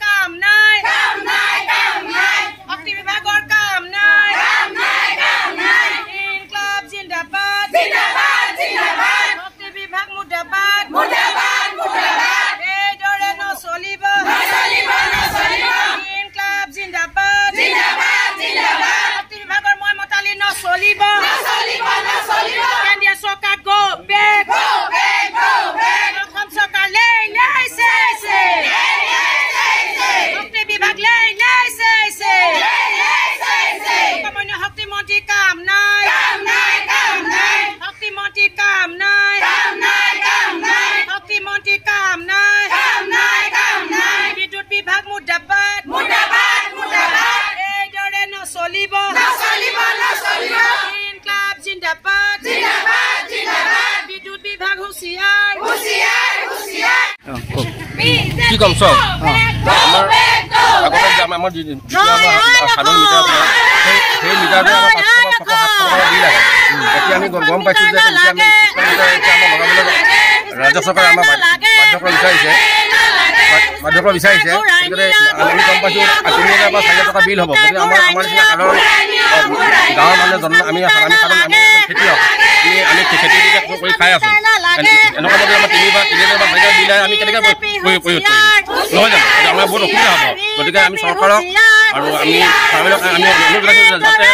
কাম নাই শক্তি বিভাগৰ কাম নাই ইনকলাব জিন্দাবাদ শক্তি বিভাগ মুৰ্দাবাদ এইদৰে নচলিব ইনকলাব জিন্দাবাদ শক্তি বিভাগৰ মই মতালি নচলিব কেন্দ্ৰীয় চৰকাৰ গো বেক অসম চৰকাৰ শক্তি বিভাগ শক্তি মন্ত্ৰী কাম নাই শক্তি মন্ত্ৰী কাম নাই শক্তি মন্ত্ৰী কাম নাই বিদ্যুৎ বিভাগ মুৰ্দাবাদ এইদৰে নচলিব ইনকলাব জিন্দাবাদ বিদ্যুৎ বিভাগ হুঁচিয়াৰ কি কম চব আগতে আমাৰ সাধাৰণ মিটাৰ সেই মিটাৰটোৱে আমাৰ 500 টকা 700 টকা বিল আহে এতিয়া আমি গম পাইছোঁ যে আমাৰ লগাবলৈ ৰাজ্য চৰকাৰে আমাৰ বাধ্য কৰা বিচাৰিছে গতিকে আমি গম পাইছোঁ 3000 বা 4000 টকা বিল হ'ব গতিকে আমাৰ নিচিনা সাধাৰণ গাঁৱৰ মানুহে আমি খেতিয়ক আমি খেতি কৰি খাই আছোঁ এনেকুৱা যদি আমাৰ 3000 বা 4000 বিল আহে আমি কেনেকৈ প্ৰয়োগ কৰিম নহয় জানো আমাৰ বহুত অসুবিধা হ'ব গতিকে আমি চৰকাৰক আৰু আমি অনুৰোধ জনাইছোঁ যাতে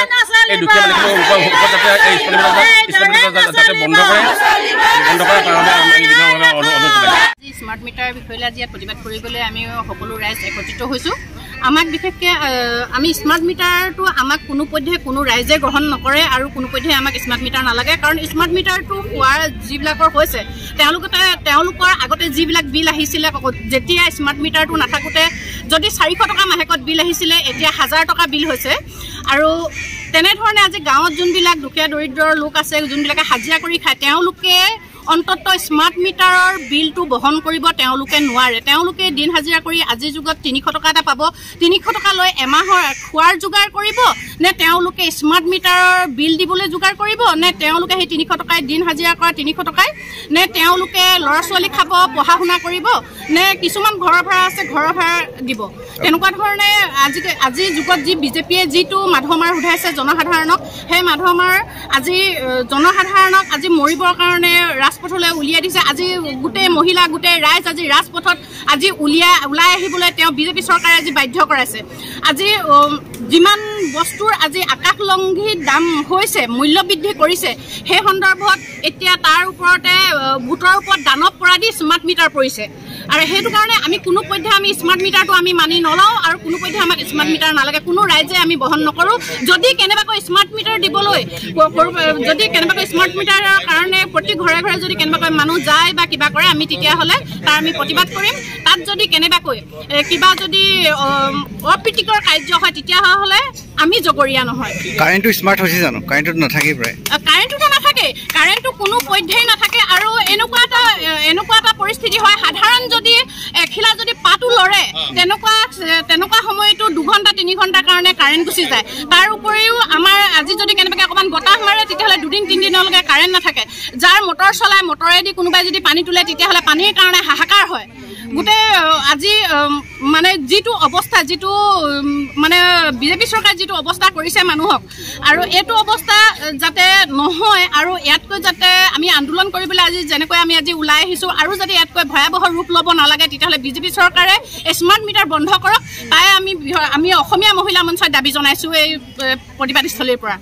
এই দুখীয়া মানুহখিনিৰ ওপৰত যাতে এই স্কুলবিলাক যাতে বন্ধ কৰে কাৰণে আমি বিধানসভাত অনুৰোধ জনাইছোঁ। স্মাৰ্ট মিটাৰ বিষয়লৈ আজি প্ৰতিবাদ কৰিবলৈ আমি সকলো ৰাইজ একত্ৰিত হৈছোঁ। আমাক বিশেষকৈ আমি স্মাৰ্ট মিটাৰটো আমাক কোনোপধ্যে কোনো ৰাইজে গ্ৰহণ নকৰে আৰু কোনোপধ্যে আমাক স্মাৰ্ট মিটাৰ নালাগে কাৰণ স্মাৰ্ট মিটাৰটো হোৱাৰ যিবিলাকৰ হৈছে তেওঁলোকৰ আগতে যিবিলাক বিল আহিছিলে যেতিয়া স্মাৰ্ট মিটাৰটো নাথাকোঁতে যদি 400 টকা মাহেকত বিল আহিছিলে এতিয়া 1000 টকা বিল হৈছে আৰু তেনেধৰণে আজি গাঁৱত যোনবিলাক দুখীয়া দৰিদ্ৰৰ লোক আছে যোনবিলাকে হাজিৰা কৰি খায় তেওঁলোকে অন্তত স্মাৰ্ট মিটাৰৰ বিলটো বহন কৰিব তেওঁলোকে নোৱাৰে তেওঁলোকে দিন হাজিৰা কৰি আজিৰ যুগত 300 টকা এটা পাব 300 টকা লৈ এমাহৰ খোৱাৰ যোগাৰ কৰিব নে তেওঁলোকে স্মাৰ্ট মিটাৰৰ বিল দিবলৈ যোগাৰ কৰিব নে তেওঁলোকে সেই 300 টকাই দিন হাজিৰা কৰা 300 টকাই নে তেওঁলোকে ল'ৰা ছোৱালী খাব পঢ়া শুনা কৰিব নে কিছুমান ঘৰৰ ভাড়া আছে ঘৰৰ ভাড়া দিব তেনেকুৱা ধৰণে আজিৰ যুগত যি বিজেপিয়ে যিটো মাধমাৰ উঠাইছে জনসাধাৰণক সেই মাধমাৰ আজি জনসাধাৰণক আজি মৰিবৰ কাৰণে ৰাজপথলৈ উলিয়াই দিছে আজি গোটেই মহিলা গোটেই ৰাইজ আজি ৰাজপথত আজি ওলাই আহিবলৈ তেওঁ বিজেপি চৰকাৰে আজি বাধ্য কৰাইছে আজি যিমান বস্তুৰ আজি আকাশলংঘী দাম হৈছে মূল্য বৃদ্ধি কৰিছে সেই সন্দৰ্ভত এতিয়া তাৰ ওপৰতে ভোটৰ ওপৰত দানৱ পৰা দি স্মাৰ্ট মিটাৰ পৰিছে আৰু সেইটো কাৰণে আমি কোনোপধ্যে আমি স্মাৰ্ট মিটাৰটো আমি মানি নলওঁ আৰু কোনোপধ্যে আমাক স্মাৰ্ট মিটাৰ নালাগে কোনো ৰাইজে আমি বহন নকৰোঁ যদি কেনেবাকৈ স্মাৰ্ট মিটাৰ দিবলৈ যদি কেনেবাকৈ স্মাৰ্ট মিটাৰৰ কাৰণে প্ৰতি ঘৰে ঘৰে যদি কেনেবাকৈ মানুহ যায় বা কিবা কৰে আমি তেতিয়াহ'লে তাৰ আমি প্ৰতিবাদ কৰিম তাত যদি কেনেবাকৈ কিবা যদি অপ্ৰীতিকৰ কাৰ্য হয় তেতিয়াহ'লে আমি জগৰীয়া নহয় কাৰেণ্টটো স্মাৰ্ট হৈছে জানো কাৰেণ্টটো নাথাকে প্ৰায় কাৰেণ্টটো নাথাকে কাৰেণ্টটো কোনো পধ্যেই নাথাকে আৰু এনেকুৱা এটা পৰিস্থিতি হয় সাধাৰণ যদি এখিলা যদি পাতো লৰে তেনেকুৱা সময়তো 2 ঘণ্টা 3 ঘণ্টাৰ কাৰণে কাৰেণ্ট গুচি যায় তাৰ উপৰিও আমাৰ আজি যদি কেনেবাকৈ অকণমান বতাহ মাৰে তেতিয়াহ'লে 2 দিন 3 দিনলৈকে কাৰেণ্ট নাথাকে যাৰ মটৰ চলায় মটৰেদি কোনোবাই যদি পানী তোলে তেতিয়াহ'লে পানীৰ কাৰণে হাহাকাৰ হয় গোটেই আজি মানে যিটো অৱস্থা যিটো মানে বিজেপি চৰকাৰে যিটো অৱস্থা কৰিছে মানুহক আৰু এইটো অৱস্থা যাতে নহয় আৰু ইয়াতকৈ যাতে আমি আন্দোলন কৰিবলৈ আজি যেনেকৈ আমি আজি ওলাই আহিছোঁ আৰু যদি ইয়াতকৈ ভয়াৱহ ৰূপ ল'ব নালাগে তেতিয়াহ'লে বিজেপি চৰকাৰে স্মাৰ্ট মিটাৰ বন্ধ কৰক তাই আমি অসমীয়া মহিলা মঞ্চই দাবী জনাইছোঁ এই প্ৰতিবাদস্থলীৰ পৰা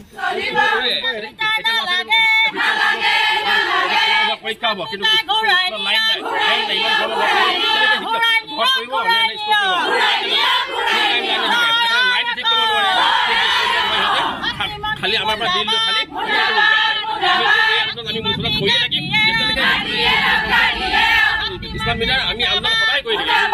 খালি আমাৰ পৰা দিল খালি আমি মুখত কৰি থাকিম স্মাৰ্ট মিটাৰ আমি আন্দোলন সদায় কৰি থাকিম